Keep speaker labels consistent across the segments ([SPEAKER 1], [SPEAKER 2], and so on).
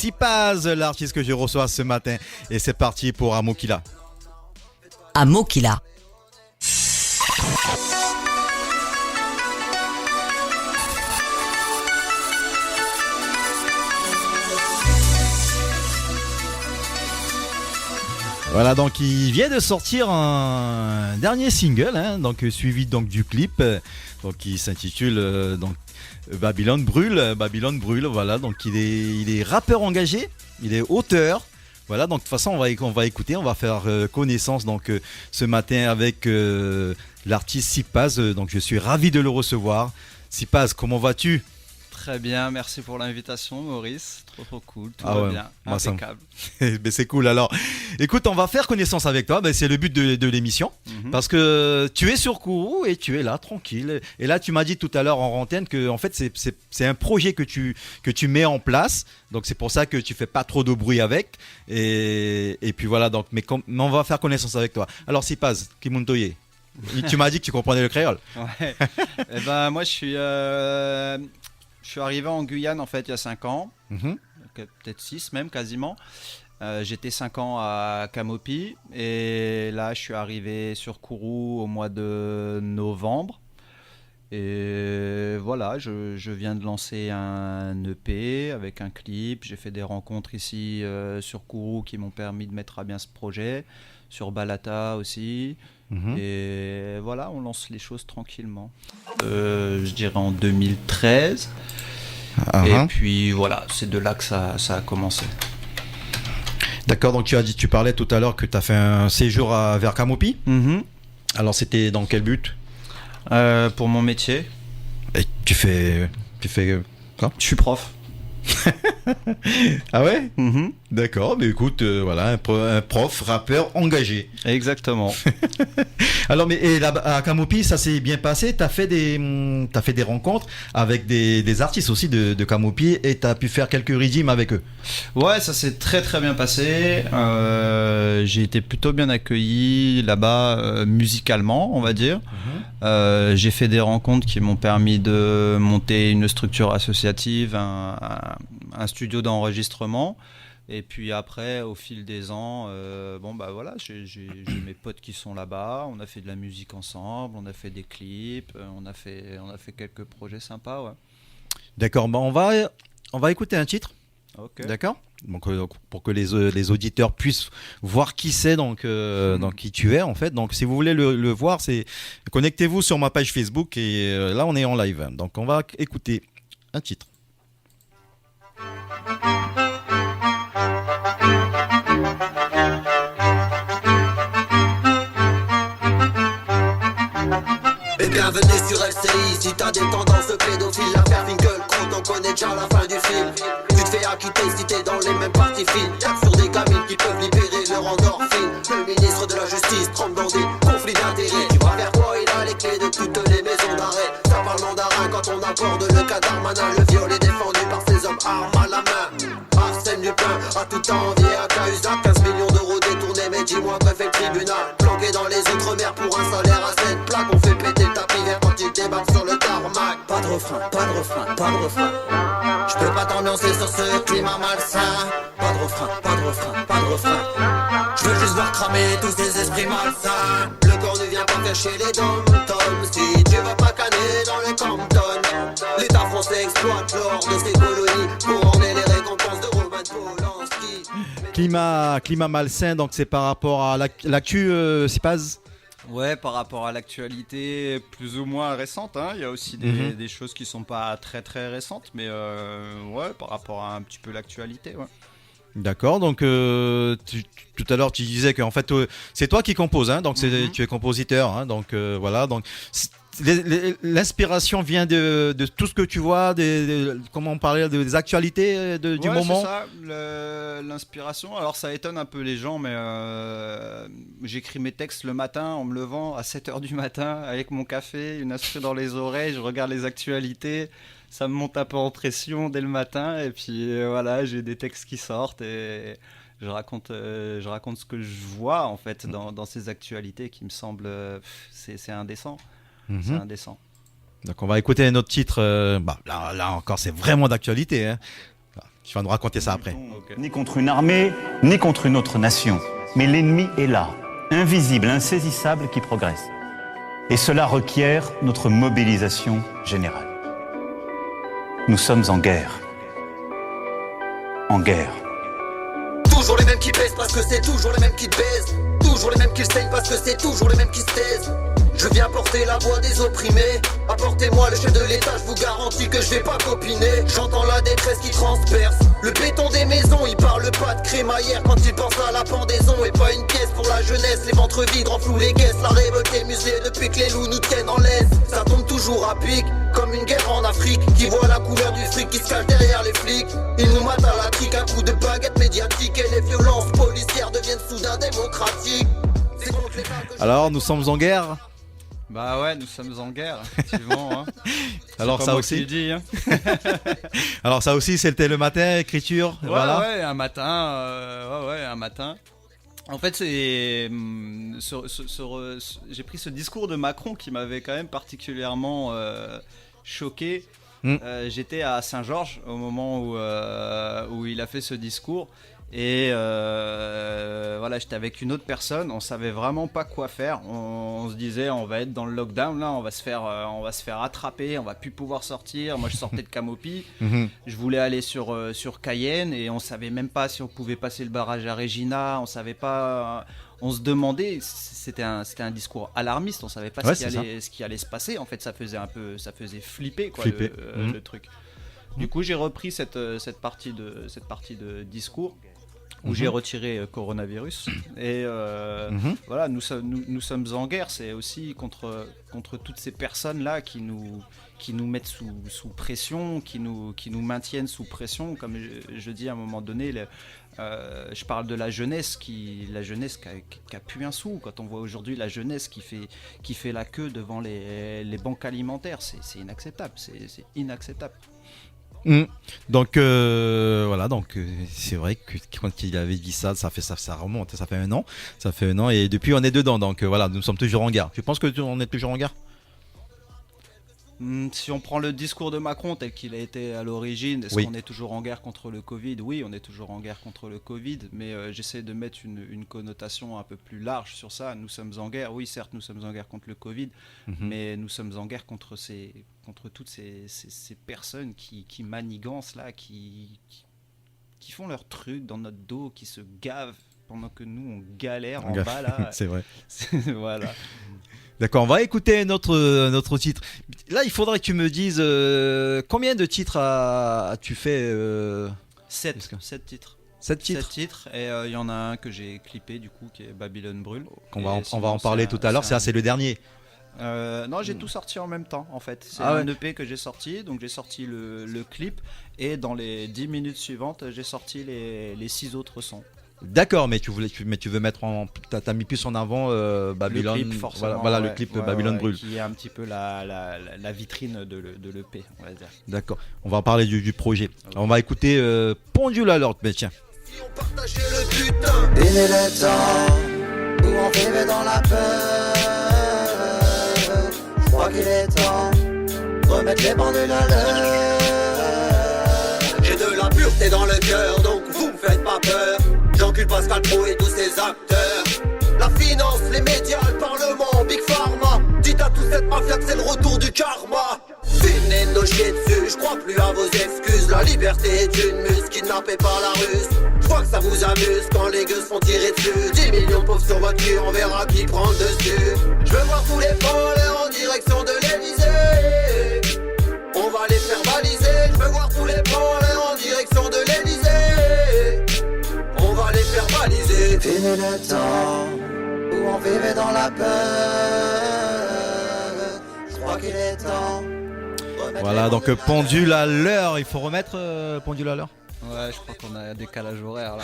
[SPEAKER 1] Sipaz, l'artiste que je reçois ce matin. Et c'est parti pour Amokila.
[SPEAKER 2] Amokila.
[SPEAKER 1] Voilà, donc il vient de sortir un dernier single, hein, donc suivi donc du clip, donc qui s'intitule donc Babylone brûle, voilà, donc il est rappeur engagé, il est auteur, voilà, donc de toute façon on va écouter, on va faire connaissance donc ce matin avec l'artiste Sipaz, donc je suis ravi de le recevoir. Sipaz, comment vas-tu?
[SPEAKER 3] Très bien, merci pour l'invitation Maurice, trop cool, tout
[SPEAKER 1] Ah
[SPEAKER 3] va
[SPEAKER 1] ouais,
[SPEAKER 3] bien,
[SPEAKER 1] moi,
[SPEAKER 3] impeccable.
[SPEAKER 1] Mais c'est cool. Alors, écoute, on va faire connaissance avec toi. C'est le but de l'émission. Parce que tu es sur Kourou et tu es là, tranquille. Et là, tu m'as dit tout à l'heure en antenne que en fait, c'est un projet que tu mets en place. Donc, c'est pour ça que tu fais pas trop de bruit avec. Et puis voilà. Donc, mais on va faire connaissance avec toi. Alors, Sipaz, Kimuntoye. Tu m'as dit que tu comprenais le créole.
[SPEAKER 3] Ouais. Eh ben, moi, je suis arrivé en Guyane en fait il y a 5 ans, peut-être 6 même quasiment. J'étais 5 ans à Camopi et là je suis arrivé sur Kourou au mois de novembre. Et voilà, je viens de lancer un EP avec un clip. J'ai fait des rencontres ici sur Kourou qui m'ont permis de mettre à bien ce projet, sur Balata aussi. Et voilà, on lance les choses tranquillement. Je dirais en 2013. Et puis voilà, c'est de là que ça a commencé.
[SPEAKER 1] D'accord, donc tu parlais tout à l'heure que tu as fait un séjour vers Camopi. Alors c'était dans quel but?
[SPEAKER 3] Pour mon métier.
[SPEAKER 1] Et tu fais quoi?
[SPEAKER 3] Je suis prof.
[SPEAKER 1] Ah ouais? D'accord, mais écoute, voilà, un prof, rappeur engagé.
[SPEAKER 3] Exactement.
[SPEAKER 1] Alors, mais et là, à Camopi, ça s'est bien passé? T'as fait des rencontres avec des artistes aussi de Camopi et t'as pu faire quelques redeems avec eux?
[SPEAKER 3] Ouais, ça s'est très bien passé. J'ai été plutôt bien accueilli là-bas musicalement, on va dire. J'ai fait des rencontres qui m'ont permis de monter une structure associative, un studio d'enregistrement. Et puis après, au fil des ans, voilà, j'ai mes potes qui sont là-bas. On a fait de la musique ensemble, on a fait des clips, on a fait quelques projets sympas, ouais.
[SPEAKER 1] D'accord, on va écouter un titre.
[SPEAKER 3] Okay.
[SPEAKER 1] D'accord. Donc pour que les auditeurs puissent voir qui c'est, donc qui tu es en fait. Donc si vous voulez le voir, connectez-vous sur ma page Facebook et là on est en live. Donc on va écouter un titre.
[SPEAKER 4] Et bienvenue sur LCI. Si t'as des tendances pédophiles, l'affaire Finkielkraut, on connaît déjà la fin du film. Tu te fais acquitter si t'es dans les mêmes parties fines. Y'a sur des gamines qui peuvent libérer leur endorphine. Le ministre de la justice tremble dans des conflits d'intérêts. Tu vas faire quoi? Il a les clés de toutes les maisons d'arrêt. Ça parle mandarin quand on aborde le cas d'Armanin. Le viol est défendu par ces hommes, armes à la main. Arsène Lupin a tout envié à Cahuzac. 15 millions d'euros détournés, mais dis-moi que fait le tribunal. Planqué dans les outre-mer pour un salaire à 7 plaques. On fait péter le tapis vert quand il débarque sur le tarmac. Pas de refrain, pas de refrain, pas de refrain. Je peux pas t'ambiancer sur ce climat malsain. Pas de refrain, pas de refrain, pas de refrain. Je veux juste voir cramer tous ces esprits malsains. Le corps ne vient pas faire chez les dom-toms. Si tu vas pas canner dans le Compton, l'État français exploite l'or de ses colonies pour orner les récompenses de Roman Polanski.
[SPEAKER 1] Climat malsain, donc c'est par rapport à l'actu, Sipaz?
[SPEAKER 3] Ouais, par rapport à l'actualité plus ou moins récente, hein. Il y a aussi des choses qui sont pas très récentes, mais ouais, par rapport à un petit peu l'actualité, ouais.
[SPEAKER 1] D'accord, donc tout à l'heure tu disais qu'en fait c'est toi qui composes, hein, donc tu es compositeur, hein, donc voilà, donc l'inspiration vient de tout ce que tu vois, comment on parlait des actualités du moment.
[SPEAKER 3] C'est ça, l'inspiration. Alors ça étonne un peu les gens, mais j'écris mes textes le matin en me levant à 7h du matin avec mon café, une instru dans les oreilles, je regarde les actualités. Ça me monte un peu en pression dès le matin et puis voilà, j'ai des textes qui sortent et je raconte ce que je vois en fait dans ces actualités qui me semblent c'est indécent. C'est indécent.
[SPEAKER 1] Donc on va écouter un autre titre. Là encore c'est vraiment d'actualité, hein. Tu vas nous raconter ça après.
[SPEAKER 5] Ni contre une armée, ni contre une autre nation. Mais l'ennemi est là, invisible, insaisissable, qui progresse. Et cela requiert notre mobilisation générale. Nous sommes en guerre. En guerre.
[SPEAKER 4] Toujours les mêmes qui baissent parce que c'est toujours les mêmes qui te baisent. Toujours les mêmes qui se saignent parce que c'est toujours les mêmes qui se taisent. Je viens porter la voix des opprimés. Apportez-moi le chef de l'état, je vous garantis que je vais pas copiner. J'entends la détresse qui transperce le béton des maisons, ils parlent pas de crémaillère quand ils pensent à la pendaison. Et pas une pièce pour la jeunesse, les ventres vides renflouent les caisses. La révolte est muselée depuis que les loups nous tiennent en laisse. Ça tombe toujours à pic, comme une guerre en Afrique. Qui voit la couleur du fric qui se cache derrière les flics. Ils nous matent à la trique, un coup de baguette médiatique. Et les violences policières deviennent soudain démocratiques. C'est contre les balles que je-
[SPEAKER 1] Alors, nous sommes en guerre.
[SPEAKER 3] Bah ouais, nous sommes en guerre, effectivement. Hein.
[SPEAKER 1] Alors
[SPEAKER 3] C'est pas
[SPEAKER 1] ça
[SPEAKER 3] moi
[SPEAKER 1] aussi.
[SPEAKER 3] qui le dis, hein.
[SPEAKER 1] Alors ça aussi, c'était le matin, écriture.
[SPEAKER 3] Ouais,
[SPEAKER 1] voilà.
[SPEAKER 3] ouais, un matin. En fait, c'est j'ai pris ce discours de Macron qui m'avait quand même particulièrement choqué. J'étais à Saint-Georges au moment où il a fait ce discours. Et voilà, j'étais avec une autre personne, on savait vraiment pas quoi faire. On se disait, on va être dans le lockdown là, on va se faire attraper, on va plus pouvoir sortir. Moi, je sortais de Camopi, je voulais aller sur Cayenne et on savait même pas si on pouvait passer le barrage à Regina. On savait pas, on se demandait. C'était un discours alarmiste. On savait pas
[SPEAKER 1] Ouais,
[SPEAKER 3] ce qui allait se passer. En fait, ça faisait flipper quoi,
[SPEAKER 1] Flipper.
[SPEAKER 3] le truc. Du coup, j'ai repris cette partie de discours où j'ai retiré coronavirus et voilà, nous sommes en guerre. C'est aussi contre toutes ces personnes là qui nous mettent sous pression, qui nous maintiennent sous pression. Comme je dis à un moment donné, je parle de la jeunesse qui a pu un sou. Quand on voit aujourd'hui la jeunesse qui fait la queue devant les banques alimentaires, c'est inacceptable. C'est inacceptable.
[SPEAKER 1] Donc voilà, donc c'est vrai que quand il avait dit ça, ça remonte, ça fait un an et depuis on est dedans, donc voilà, nous sommes toujours en guerre. Tu penses que on est toujours en guerre?
[SPEAKER 3] Si on prend le discours de Macron tel qu'il a été à l'origine, est-ce qu'on est toujours en guerre contre le Covid? Oui, on est toujours en guerre contre le Covid, mais j'essaie de mettre une connotation un peu plus large sur ça. Nous sommes en guerre, oui, certes, nous sommes en guerre contre le Covid, mais nous sommes en guerre contre toutes ces personnes qui manigancent là, qui font leur truc dans notre dos, qui se gavent pendant que nous on galère en bas là.
[SPEAKER 1] C'est vrai.
[SPEAKER 3] Voilà.
[SPEAKER 1] D'accord, on va écouter notre titre. Là, il faudrait que tu me dises combien de titres as-tu fait
[SPEAKER 3] 7 titres.
[SPEAKER 1] 7 titres.
[SPEAKER 3] 7 titres, et il y en a un que j'ai clippé du coup qui est Babylone brûle.
[SPEAKER 1] On va en parler tout à l'heure, c'est le dernier.
[SPEAKER 3] Non, j'ai tout sorti en même temps en fait. C'est
[SPEAKER 1] Ah
[SPEAKER 3] un
[SPEAKER 1] ouais.
[SPEAKER 3] EP que j'ai sorti, donc j'ai sorti le clip et dans les 10 minutes suivantes, j'ai sorti les 6 autres sons.
[SPEAKER 1] D'accord, mais tu veux mettre t'as mis plus en avant Babylone.
[SPEAKER 3] Le clip, forcément.
[SPEAKER 1] Voilà,
[SPEAKER 3] ouais.
[SPEAKER 1] le clip
[SPEAKER 3] Ouais,
[SPEAKER 1] Babylone
[SPEAKER 3] ouais,
[SPEAKER 1] brûle.
[SPEAKER 3] qui est un petit peu la vitrine de l'EP, on va dire.
[SPEAKER 1] D'accord, on va parler du projet. Alors, on va écouter Pendule Alert, mais tiens.
[SPEAKER 4] Si on partageait le butin. Il est le temps où on vivait dans la peur. Je crois qu'il est temps de remettre les pendules à l'heure. J'ai de la pureté dans le cœur, donc vous me faites pas peur. J'encule Pascal Pro et tous ses acteurs. La finance, les médias, le parlement, Big Pharma. Dites à toute cette mafia que c'est le retour du karma. Venez nos chier dessus, je crois plus à vos excuses. La liberté est une muse kidnappée par la Russe. Je crois que ça vous amuse quand les gueux se font tirer dessus. 10 millions de pauvres sur votre cul, on verra qui prend le dessus. Je veux voir tous les volets en direction de l'Elysée. On va les faire baliser. Je veux voir tous les volets en direction de l'Elysée. On va les faire baliser. Fini le temps où on vivait dans la peur. Je crois qu'il est temps.
[SPEAKER 1] Voilà, donc Pendule à l'heure. Il faut remettre Pendule à l'heure.
[SPEAKER 3] Ouais, je crois qu'on a un décalage horaire là.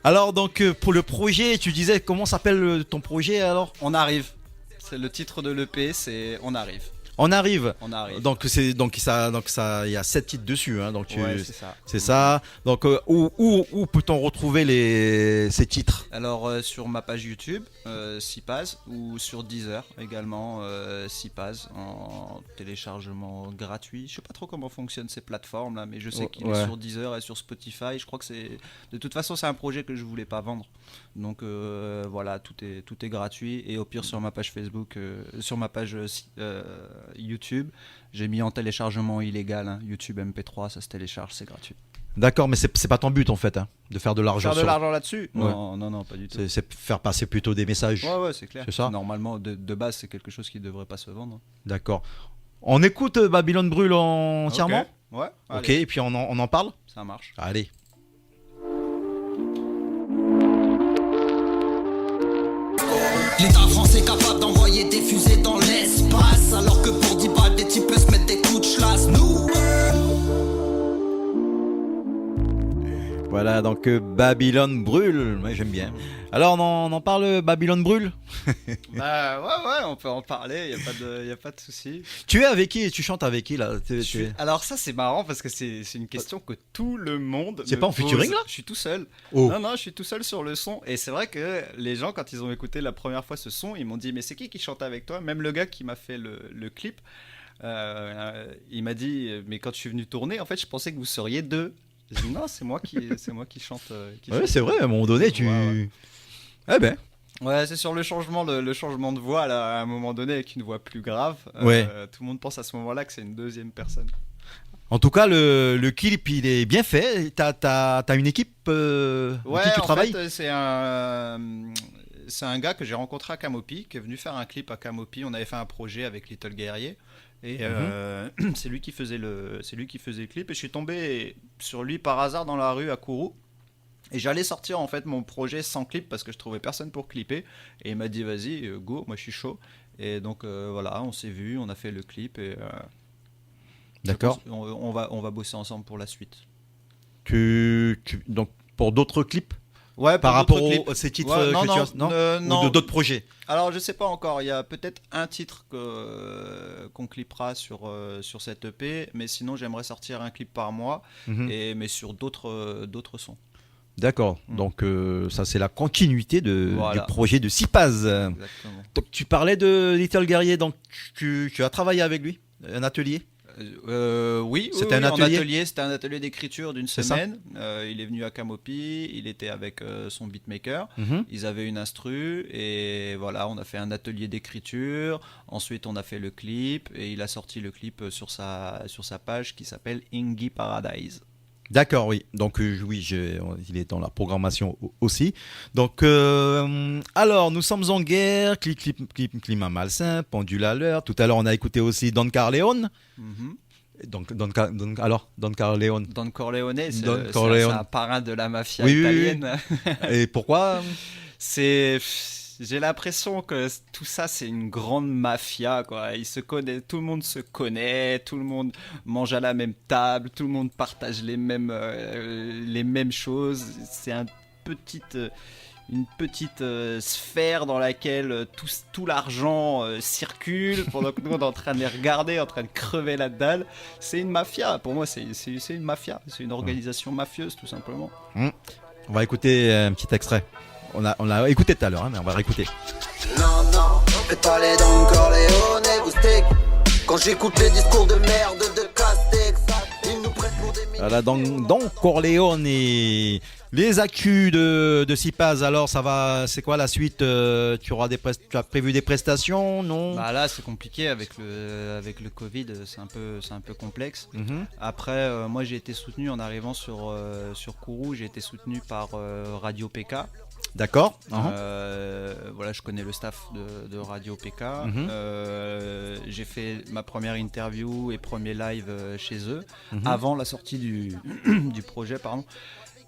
[SPEAKER 1] Alors donc pour le projet, tu disais comment s'appelle ton projet alors?
[SPEAKER 3] On arrive. C'est le titre de l'EP, c'est On arrive.
[SPEAKER 1] On arrive.
[SPEAKER 3] On arrive.
[SPEAKER 1] Donc il y a 7 titres dessus, hein, donc
[SPEAKER 3] Ouais, c'est ça.
[SPEAKER 1] c'est ça. Donc où peut-on retrouver ces titres?
[SPEAKER 3] Alors sur ma page YouTube, Sipaz, ou sur Deezer également, Sipaz en téléchargement gratuit. Je sais pas trop comment fonctionnent ces plateformes là, mais je sais qu'il est sur Deezer et sur Spotify. Je crois que de toute façon c'est un projet que je voulais pas vendre. Donc voilà, tout est gratuit, et au pire sur ma page Facebook, sur ma page YouTube, j'ai mis en téléchargement illégal, hein, YouTube MP3, ça se télécharge, c'est gratuit.
[SPEAKER 1] D'accord, mais c'est pas ton but en fait, hein, de faire de l'argent.
[SPEAKER 3] Faire de l'argent là-dessus?
[SPEAKER 1] Ouais.
[SPEAKER 3] Non, pas du tout.
[SPEAKER 1] C'est faire passer plutôt des messages.
[SPEAKER 3] Ouais, c'est clair.
[SPEAKER 1] C'est ça.
[SPEAKER 3] Normalement, de base, c'est quelque chose qui devrait pas se vendre.
[SPEAKER 1] D'accord. On écoute Babylone Brûle entièrement.
[SPEAKER 3] Ok. Ouais.
[SPEAKER 1] Ok,
[SPEAKER 3] Allez,
[SPEAKER 1] et puis on en parle.
[SPEAKER 3] ça marche.
[SPEAKER 1] Allez.
[SPEAKER 4] L'État français capable d'envoyer des fusées dans l'espace, alors que pour 10 balles des types peuvent se mettre des coups de chlasse. Nous
[SPEAKER 1] Voilà, donc Babylone Brûle. Moi j'aime bien. Alors on en parle, Babylone Brûle.
[SPEAKER 3] Bah ouais, on peut en parler, y a pas de souci.
[SPEAKER 1] Tu es avec qui? Tu chantes avec qui là?
[SPEAKER 3] Alors ça c'est marrant parce que c'est une question que tout le monde
[SPEAKER 1] C'est
[SPEAKER 3] me
[SPEAKER 1] pas en
[SPEAKER 3] pose.
[SPEAKER 1] featuring, là?
[SPEAKER 3] Je suis tout seul.
[SPEAKER 1] Oh.
[SPEAKER 3] Non, je suis tout seul sur le son, et c'est vrai que les gens, quand ils ont écouté la première fois ce son, ils m'ont dit mais c'est qui chante avec toi? Même le gars qui m'a fait le clip, il m'a dit mais quand je suis venu tourner, en fait je pensais que vous seriez deux. J'ai dit non, c'est moi qui chante.
[SPEAKER 1] Ouais, c'est vrai, à un moment donné, tu.
[SPEAKER 3] Ouais.
[SPEAKER 1] Eh ben.
[SPEAKER 3] Ouais, c'est sur le changement de voix là, à un moment donné, avec une voix plus grave.
[SPEAKER 1] Ouais.
[SPEAKER 3] Tout le monde pense à ce moment-là que c'est une deuxième personne.
[SPEAKER 1] En tout cas, le clip, il est bien fait. T'as une équipe avec qui tu travailles?
[SPEAKER 3] Fait, c'est un gars que j'ai rencontré à Camopi, qui est venu faire un clip à Camopi. On avait fait un projet avec Little Guerrier. Et c'est lui qui faisait le clip, et je suis tombé sur lui par hasard dans la rue à Kourou, et j'allais sortir en fait mon projet sans clip parce que je trouvais personne pour clipper, et il m'a dit vas-y go, moi je suis chaud, et donc voilà, on s'est vu, on a fait le clip, et
[SPEAKER 1] D'accord.
[SPEAKER 3] on va bosser ensemble pour la suite.
[SPEAKER 1] Donc pour d'autres clips?
[SPEAKER 3] Ouais,
[SPEAKER 1] Par rapport à ces titres
[SPEAKER 3] Ouais,
[SPEAKER 1] que tu as, non, ou d'autres projets?
[SPEAKER 3] Alors je sais pas encore, il y a peut-être un titre qu'on clippera sur cette EP, mais sinon j'aimerais sortir un clip par mois, mais sur d'autres sons.
[SPEAKER 1] D'accord, donc ça c'est la continuité du
[SPEAKER 3] Voilà.
[SPEAKER 1] projet de Sipaz.
[SPEAKER 3] Exactement.
[SPEAKER 1] Donc tu parlais de Little Guerrier, donc tu as travaillé avec lui, un atelier?
[SPEAKER 3] Oui,
[SPEAKER 1] C'était un
[SPEAKER 3] en
[SPEAKER 1] atelier?
[SPEAKER 3] C'était un atelier d'écriture d'une
[SPEAKER 1] C'est ça.
[SPEAKER 3] semaine. Il est venu à Camopi, il était avec son beatmaker.
[SPEAKER 1] Mhm.
[SPEAKER 3] Ils avaient une instru, et voilà, on a fait un atelier d'écriture. Ensuite, on a fait le clip, et il a sorti le clip sur sa page qui s'appelle Ingy Paradise.
[SPEAKER 1] D'accord, oui. Donc oui, il est dans la programmation aussi. Donc alors, nous sommes en guerre, climat malsain, pendule à l'heure. Tout à l'heure, on a écouté aussi Don Corleone.
[SPEAKER 3] Mhm.
[SPEAKER 1] Donc Don Corleone.
[SPEAKER 3] Don Corleone, c'est
[SPEAKER 1] Don Corleone.
[SPEAKER 3] un parrain de la mafia
[SPEAKER 1] Oui, oui,
[SPEAKER 3] italienne.
[SPEAKER 1] Et pourquoi?
[SPEAKER 3] J'ai l'impression que tout ça c'est une grande mafia, quoi. Tout le monde se connaît, tout le monde mange à la même table, tout le monde partage les mêmes choses. C'est une petite sphère dans laquelle tout l'argent circule pendant que nous on est en train de les regarder, en train de crever la dalle. C'est une mafia, pour moi c'est une mafia, c'est une organisation mafieuse tout simplement.
[SPEAKER 1] On va écouter un petit extrait. On l'a écouté tout à l'heure, hein, mais on va réécouter.
[SPEAKER 4] Non, faites pas les Don Corleone, vous steak. Quand j'écoute les discours de merde de Castex, ils nous prennent pour des
[SPEAKER 1] Voilà, Don Corleone et les actus de Sipaz. Alors, ça va, c'est quoi la suite? Tu as prévu des prestations, non?
[SPEAKER 3] Bah là c'est compliqué avec le Covid, c'est un peu complexe.
[SPEAKER 1] Mhm.
[SPEAKER 3] Après moi j'ai été soutenu en arrivant sur Kourou, j'ai été soutenu par Radio PK.
[SPEAKER 1] D'accord.
[SPEAKER 3] Voilà, je connais le staff de Radio PK.
[SPEAKER 1] Mhm.
[SPEAKER 3] J'ai fait ma première interview et premier live chez eux
[SPEAKER 1] Mhm.
[SPEAKER 3] avant la sortie du projet, pardon.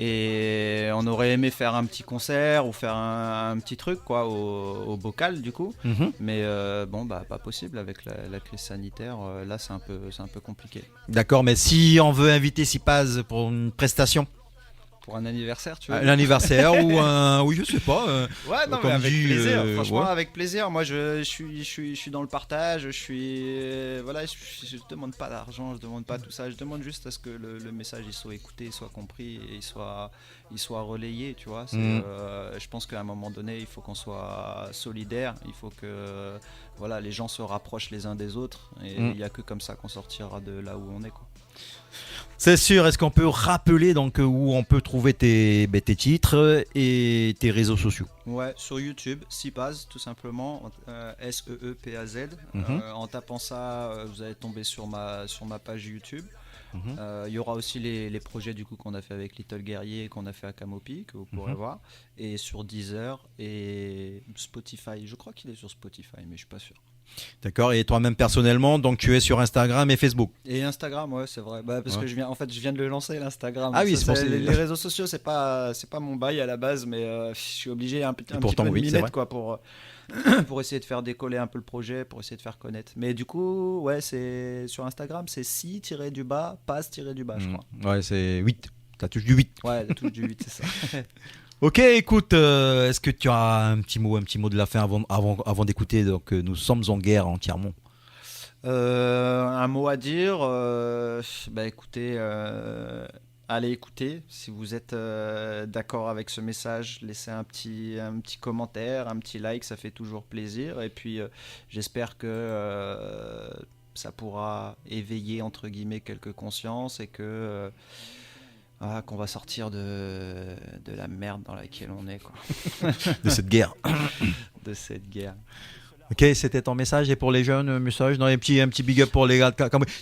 [SPEAKER 3] Et on aurait aimé faire un petit concert ou faire un petit truc quoi au bocal du coup,
[SPEAKER 1] Mhm.
[SPEAKER 3] mais bon bah pas possible avec la crise sanitaire. Là c'est un peu compliqué.
[SPEAKER 1] D'accord, mais si on veut inviter Sipaz pour une prestation,
[SPEAKER 3] Pour un anniversaire, tu vois.
[SPEAKER 1] L'anniversaire ou un. Oui, je sais pas.
[SPEAKER 3] Ouais, non,
[SPEAKER 1] comme
[SPEAKER 3] mais avec
[SPEAKER 1] dit,
[SPEAKER 3] plaisir. Franchement,
[SPEAKER 1] ouais.
[SPEAKER 3] avec plaisir. Moi, je suis dans le partage. Voilà, je demande pas d'argent, je demande pas tout ça. Je demande juste à ce que le message il soit écouté, il soit compris et il soit relayé, tu vois. Je pense qu'à un moment donné, il faut qu'on soit solidaire. Il faut que voilà, les gens se rapprochent les uns des autres. Et il n'y a que comme ça qu'on sortira de là où on est, quoi.
[SPEAKER 1] C'est sûr. Est-ce qu'on peut rappeler donc où on peut trouver tes titres et tes réseaux sociaux?
[SPEAKER 3] Ouais, sur YouTube, Sipaz, tout simplement, SEEPAZ. En tapant ça, vous allez tomber sur ma page YouTube. Il y aura aussi les projets du coup qu'on a fait avec Little Guerrier et qu'on a fait à Camopi, que vous pourrez voir. Et sur Deezer et Spotify. Je crois qu'il est sur Spotify, mais je suis pas sûr.
[SPEAKER 1] D'accord. Et toi-même personnellement, donc tu es sur Instagram et Facebook.
[SPEAKER 3] Et Instagram, ouais, c'est vrai. Parce que je viens de le lancer, l'Instagram.
[SPEAKER 1] Ah oui,
[SPEAKER 3] ça,
[SPEAKER 1] c'est pour ça.
[SPEAKER 3] les réseaux sociaux, c'est pas mon bail à la base, mais je suis obligé un petit
[SPEAKER 1] pourtant,
[SPEAKER 3] peu de
[SPEAKER 1] oui,
[SPEAKER 3] m'y
[SPEAKER 1] c'est
[SPEAKER 3] mettre,
[SPEAKER 1] vrai.
[SPEAKER 3] quoi, pour essayer de faire décoller un peu le projet, pour essayer de faire connaître. Mais du coup, ouais, c'est sur Instagram, c'est si-du-bas, passe-du-bas, je crois.
[SPEAKER 1] Ouais, c'est 8. T'as touché du 8.
[SPEAKER 3] Ouais, la touche du 8, c'est ça.
[SPEAKER 1] Ok, écoute, est-ce que tu as un petit mot de la fin avant d'écouter donc Nous sommes en guerre entièrement.
[SPEAKER 3] Un mot à dire, écoutez, allez écouter. Si vous êtes d'accord avec ce message, laissez un petit commentaire, un petit like, ça fait toujours plaisir. Et puis j'espère que ça pourra éveiller entre guillemets quelques consciences et que qu'on va sortir de la merde dans laquelle on est, quoi.
[SPEAKER 1] De cette guerre.
[SPEAKER 3] De cette guerre.
[SPEAKER 1] Ok, c'était ton message. Et pour les jeunes, message, un petit big up pour les gars.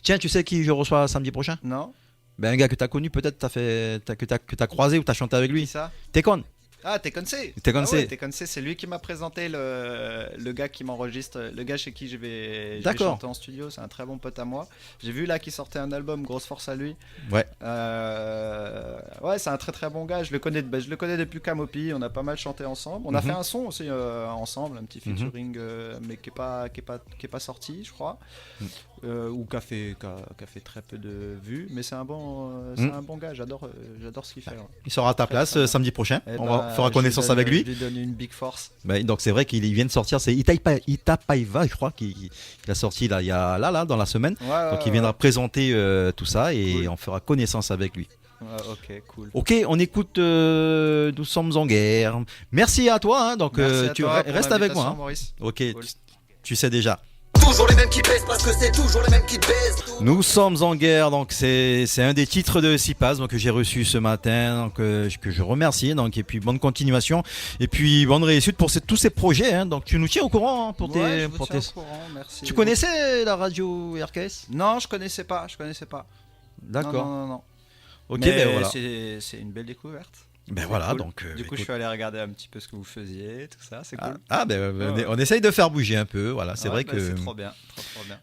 [SPEAKER 1] Tiens, tu sais qui je reçois samedi prochain?
[SPEAKER 3] Non?
[SPEAKER 1] Ben, un gars que tu as connu, peut-être que tu as croisé ou tu as chanté avec
[SPEAKER 3] Qui
[SPEAKER 1] lui.
[SPEAKER 3] ça?
[SPEAKER 1] Tekon.
[SPEAKER 3] Ah, Tekonsé.
[SPEAKER 1] Tekonsé.
[SPEAKER 3] Ah ouais, Tekonsé, c'est lui qui m'a présenté le gars qui m'enregistre, le gars chez qui je vais chanter en studio. C'est un très bon pote à moi. J'ai vu là qu'il sortait un album, grosse force à lui.
[SPEAKER 1] Ouais.
[SPEAKER 3] Ouais, c'est un très très bon gars. Je le connais depuis Camopi. On a pas mal chanté ensemble. On a fait un son aussi ensemble, un petit featuring, mais qui est pas sorti, je crois. Ou qui a fait très peu de vues. Mais c'est un bon gars. J'adore ce qu'il fait. Ouais.
[SPEAKER 1] Il sera à ta place samedi prochain. On fera connaissance avec lui.
[SPEAKER 3] Je lui donne une big force.
[SPEAKER 1] Ben, donc c'est vrai qu'il vient de sortir. C'est Itapaiva, je crois, qu'il a sorti là, dans la semaine.
[SPEAKER 3] Ouais,
[SPEAKER 1] donc il viendra présenter tout ça et on fera connaissance avec lui.
[SPEAKER 3] Ouais, ok, cool.
[SPEAKER 1] Ok, on écoute Nous sommes en guerre. Merci à toi. Hein, donc
[SPEAKER 3] Merci à
[SPEAKER 1] tu
[SPEAKER 3] toi pour
[SPEAKER 1] restes avec moi. Hein.
[SPEAKER 3] Maurice.
[SPEAKER 1] Ok,
[SPEAKER 3] Cool.
[SPEAKER 1] tu sais déjà.
[SPEAKER 4] Toujours les mêmes qui baissent parce que c'est toujours les mêmes qui baissent.
[SPEAKER 1] Nous sommes en guerre, donc c'est un des titres de Sipaz que j'ai reçu ce matin, donc, que je remercie, donc, et puis bonne continuation, et puis bonne réussite pour tous ces projets, hein, donc tu nous tiens au courant hein, pour
[SPEAKER 3] Ouais, je
[SPEAKER 1] tes...
[SPEAKER 3] vous tiens au courant, merci.
[SPEAKER 1] Tu connaissais la radio RKS?
[SPEAKER 3] Non, je connaissais pas.
[SPEAKER 1] D'accord.
[SPEAKER 3] Non.
[SPEAKER 1] Ok,
[SPEAKER 3] mais
[SPEAKER 1] ben voilà.
[SPEAKER 3] c'est une belle découverte.
[SPEAKER 1] Ben
[SPEAKER 3] C'est
[SPEAKER 1] voilà,
[SPEAKER 3] cool.
[SPEAKER 1] donc...
[SPEAKER 3] du coup, je suis allé regarder un petit peu ce que vous faisiez, tout ça, c'est cool.
[SPEAKER 1] on essaye de faire bouger un peu, voilà, c'est vrai
[SPEAKER 3] Ouais,
[SPEAKER 1] que...
[SPEAKER 3] c'est trop bien, trop bien.